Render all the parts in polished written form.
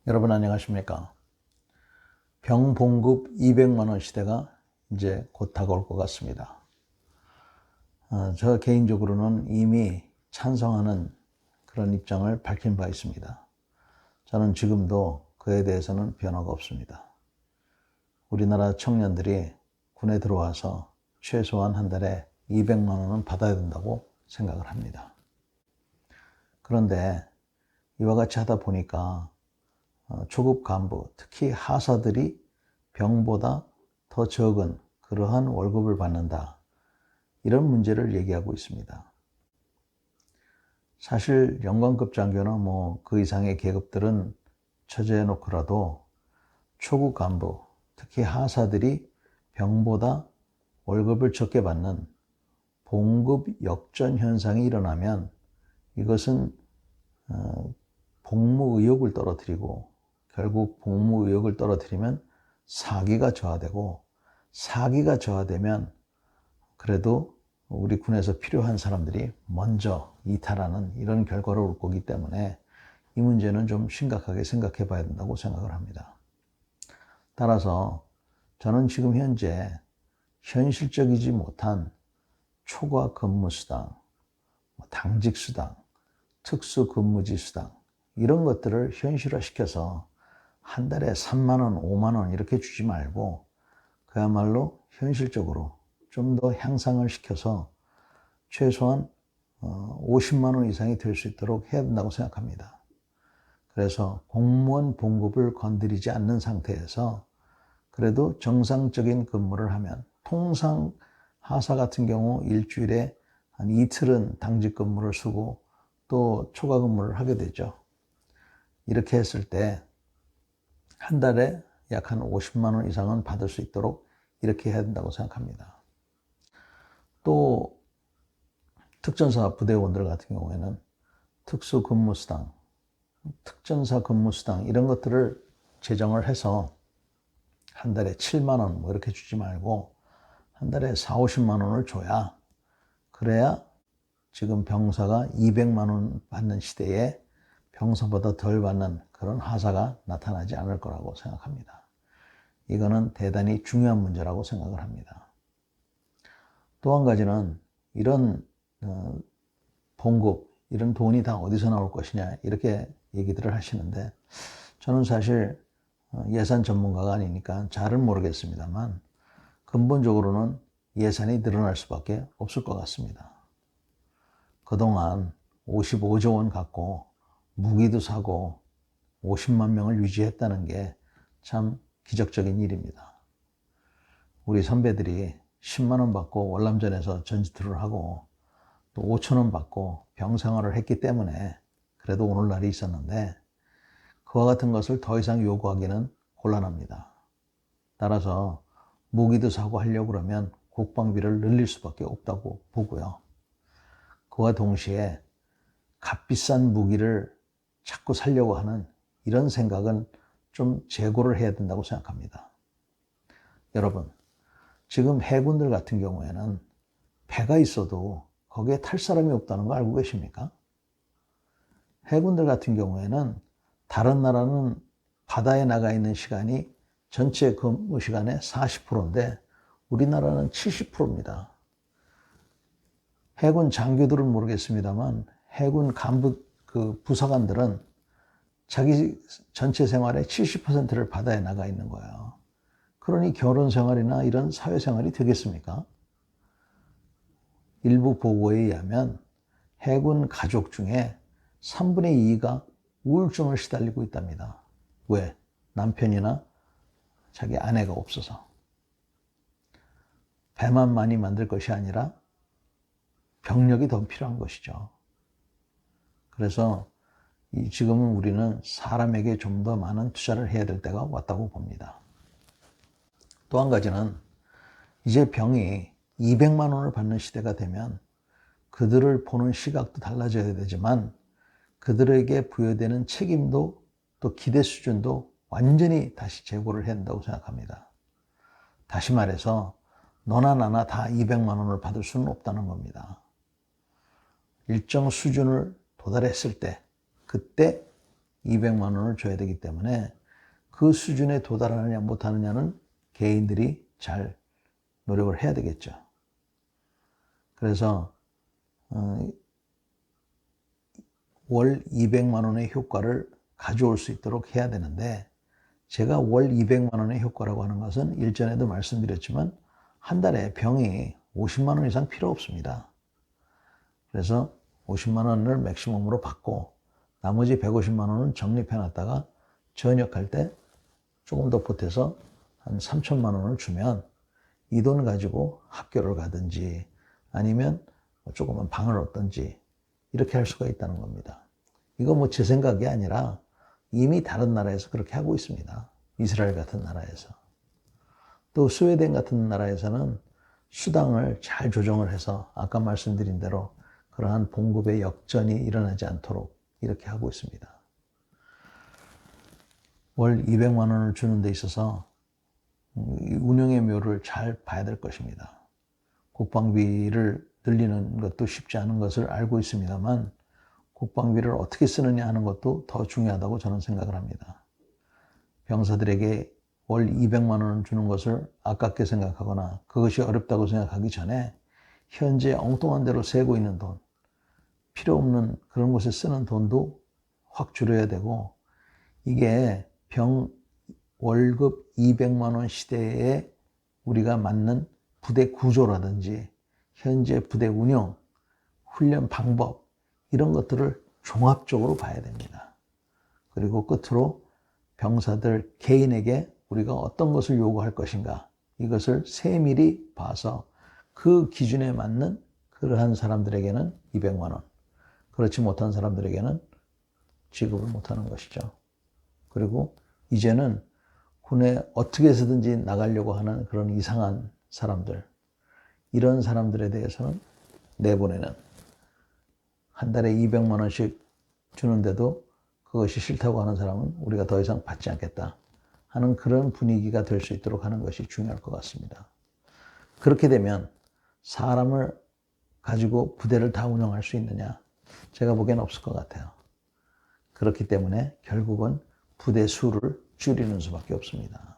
여러분 안녕하십니까? 병봉급 200만 원 시대가 이제 곧 다가올 것 같습니다. 저 개인적으로는 이미 찬성하는 그런 입장을 밝힌 바 있습니다. 저는 지금도 그에 대해서는 변화가 없습니다. 우리나라 청년들이 군에 들어와서 최소한 한 달에 200만 원은 받아야 된다고 생각을 합니다. 그런데 이와 같이 하다 보니까 초급 간부, 특히 하사들이 병보다 더 적은 그러한 월급을 받는다. 이런 문제를 얘기하고 있습니다. 사실 영관급 장교나 그 이상의 계급들은 처제해 놓고라도 초급 간부, 특히 하사들이 병보다 월급을 적게 받는 봉급 역전 현상이 일어나면 이것은 복무 의욕을 떨어뜨리고 결국 복무 의욕을 떨어뜨리면 사기가 저하되고 사기가 저하되면 그래도 우리 군에서 필요한 사람들이 먼저 이탈하는 이런 결과를 올 거기 때문에 이 문제는 좀 심각하게 생각해 봐야 된다고 생각을 합니다. 따라서 저는 지금 현재 현실적이지 못한 초과 근무수당, 당직수당, 특수근무지수당 이런 것들을 현실화시켜서 한 달에 3만 원, 5만 원 이렇게 주지 말고 그야말로 현실적으로 좀 더 향상을 시켜서 최소한 50만 원 이상이 될 수 있도록 해야 된다고 생각합니다. 그래서 공무원 봉급을 건드리지 않는 상태에서 그래도 정상적인 근무를 하면 통상 하사 같은 경우 일주일에 한 이틀은 당직 근무를 쓰고 또 초과 근무를 하게 되죠. 이렇게 했을 때 한 달에 약 한 50만 원 이상은 받을 수 있도록 이렇게 해야 된다고 생각합니다. 또 특전사 부대원들 같은 경우에는 특수근무수당, 특전사 근무수당 이런 것들을 제정을 해서 한 달에 7만 원 이렇게 주지 말고 한 달에 4, 50만 원을 줘야 그래야 지금 병사가 200만 원 받는 시대에 병사보다 덜 받는 그런 하사가 나타나지 않을 거라고 생각합니다. 이거는 대단히 중요한 문제라고 생각을 합니다. 또 한 가지는 이런 봉급, 이런 돈이 다 어디서 나올 것이냐 이렇게 얘기들을 하시는데 저는 사실 예산 전문가가 아니니까 잘은 모르겠습니다만 근본적으로는 예산이 늘어날 수밖에 없을 것 같습니다. 그동안 55조 원 갖고 무기도 사고 50만 명을 유지했다는 게 참 기적적인 일입니다. 우리 선배들이 10만 원 받고 월남전에서 전투를 하고 또 5천 원 받고 병 생활을 했기 때문에 그래도 오늘날이 있었는데 그와 같은 것을 더 이상 요구하기는 곤란합니다. 따라서 무기도 사고 하려고 그러면 국방비를 늘릴 수밖에 없다고 보고요. 그와 동시에 값비싼 무기를 자꾸 사려고 하는 이런 생각은 좀 재고를 해야 된다고 생각합니다. 여러분, 지금 해군들 같은 경우에는 배가 있어도 거기에 탈 사람이 없다는 거 알고 계십니까? 해군들 같은 경우에는 다른 나라는 바다에 나가 있는 시간이 전체 근무 시간의 40%인데 우리나라는 70%입니다. 해군 장교들은 모르겠습니다만 해군 간부 부사관들은 자기 전체 생활의 70%를 바다에 나가 있는 거예요. 그러니 결혼 생활이나 이런 사회 생활이 되겠습니까? 일부 보고에 의하면 해군 가족 중에 3분의 2가 우울증을 시달리고 있답니다. 왜? 남편이나 자기 아내가 없어서. 배만 많이 만들 것이 아니라 병력이 더 필요한 것이죠. 그래서 지금은 우리는 사람에게 좀 더 많은 투자를 해야 될 때가 왔다고 봅니다. 또 한 가지는 이제 병이 200만 원을 받는 시대가 되면 그들을 보는 시각도 달라져야 되지만 그들에게 부여되는 책임도 또 기대 수준도 완전히 다시 재고를 해야 된다고 생각합니다. 다시 말해서 너나 나나 다 200만 원을 받을 수는 없다는 겁니다. 일정 수준을 도달했을 때 그때 200만 원을 줘야 되기 때문에 그 수준에 도달하느냐 못하느냐는 개인들이 잘 노력을 해야 되겠죠. 그래서 월 200만 원의 효과를 가져올 수 있도록 해야 되는데, 제가 월 200만 원의 효과라고 하는 것은 일전에도 말씀드렸지만 한 달에 병이 50만 원 이상 필요 없습니다. 그래서 50만 원을 맥시멈으로 받고 나머지 150만 원은 적립해 놨다가 전역할 때 조금 더 보태서 한 3천만 원을 주면 이 돈 가지고 학교를 가든지 아니면 조그만 방을 얻든지 이렇게 할 수가 있다는 겁니다. 이거 뭐 제 생각이 아니라 이미 다른 나라에서 그렇게 하고 있습니다. 이스라엘 같은 나라에서. 또 스웨덴 같은 나라에서는 수당을 잘 조정을 해서 아까 말씀드린 대로 그러한 봉급의 역전이 일어나지 않도록 이렇게 하고 있습니다. 월 200만 원을 주는 데 있어서 운영의 묘를 잘 봐야 될 것입니다. 국방비를 늘리는 것도 쉽지 않은 것을 알고 있습니다만 국방비를 어떻게 쓰느냐 하는 것도 더 중요하다고 저는 생각을 합니다. 병사들에게 월 200만 원을 주는 것을 아깝게 생각하거나 그것이 어렵다고 생각하기 전에 현재 엉뚱한 대로 새고 있는 돈, 필요 없는 그런 곳에 쓰는 돈도 확 줄여야 되고, 이게 월급 200만 원 시대에 우리가 맞는 부대 구조라든지 현재 부대 운영, 훈련 방법 이런 것들을 종합적으로 봐야 됩니다. 그리고 끝으로 병사들 개인에게 우리가 어떤 것을 요구할 것인가 이것을 세밀히 봐서 그 기준에 맞는 그러한 사람들에게는 200만 원, 그렇지 못한 사람들에게는 지급을 못하는 것이죠. 그리고 이제는 군에 어떻게 해서든지 나가려고 하는 그런 이상한 사람들, 이런 사람들에 대해서는 내보내는, 한 달에 200만 원씩 주는데도 그것이 싫다고 하는 사람은 우리가 더 이상 받지 않겠다 하는 그런 분위기가 될 수 있도록 하는 것이 중요할 것 같습니다. 그렇게 되면 사람을 가지고 부대를 다 운영할 수 있느냐? 제가 보기엔 없을 것 같아요. 그렇기 때문에 결국은 부대 수를 줄이는 수밖에 없습니다.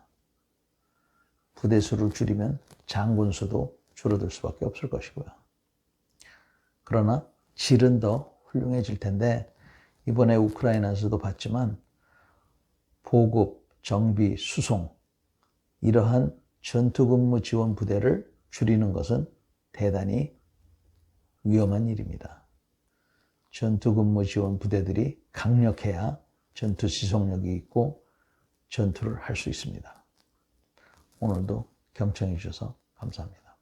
부대 수를 줄이면 장군 수도 줄어들 수밖에 없을 것이고요. 그러나 질은 더 훌륭해질 텐데, 이번에 우크라이나에서도 봤지만 보급, 정비, 수송 이러한 전투근무 지원 부대를 줄이는 것은 대단히 위험한 일입니다. 전투근무 지원 부대들이 강력해야 전투 지속력이 있고 전투를 할 수 있습니다. 오늘도 경청해 주셔서 감사합니다.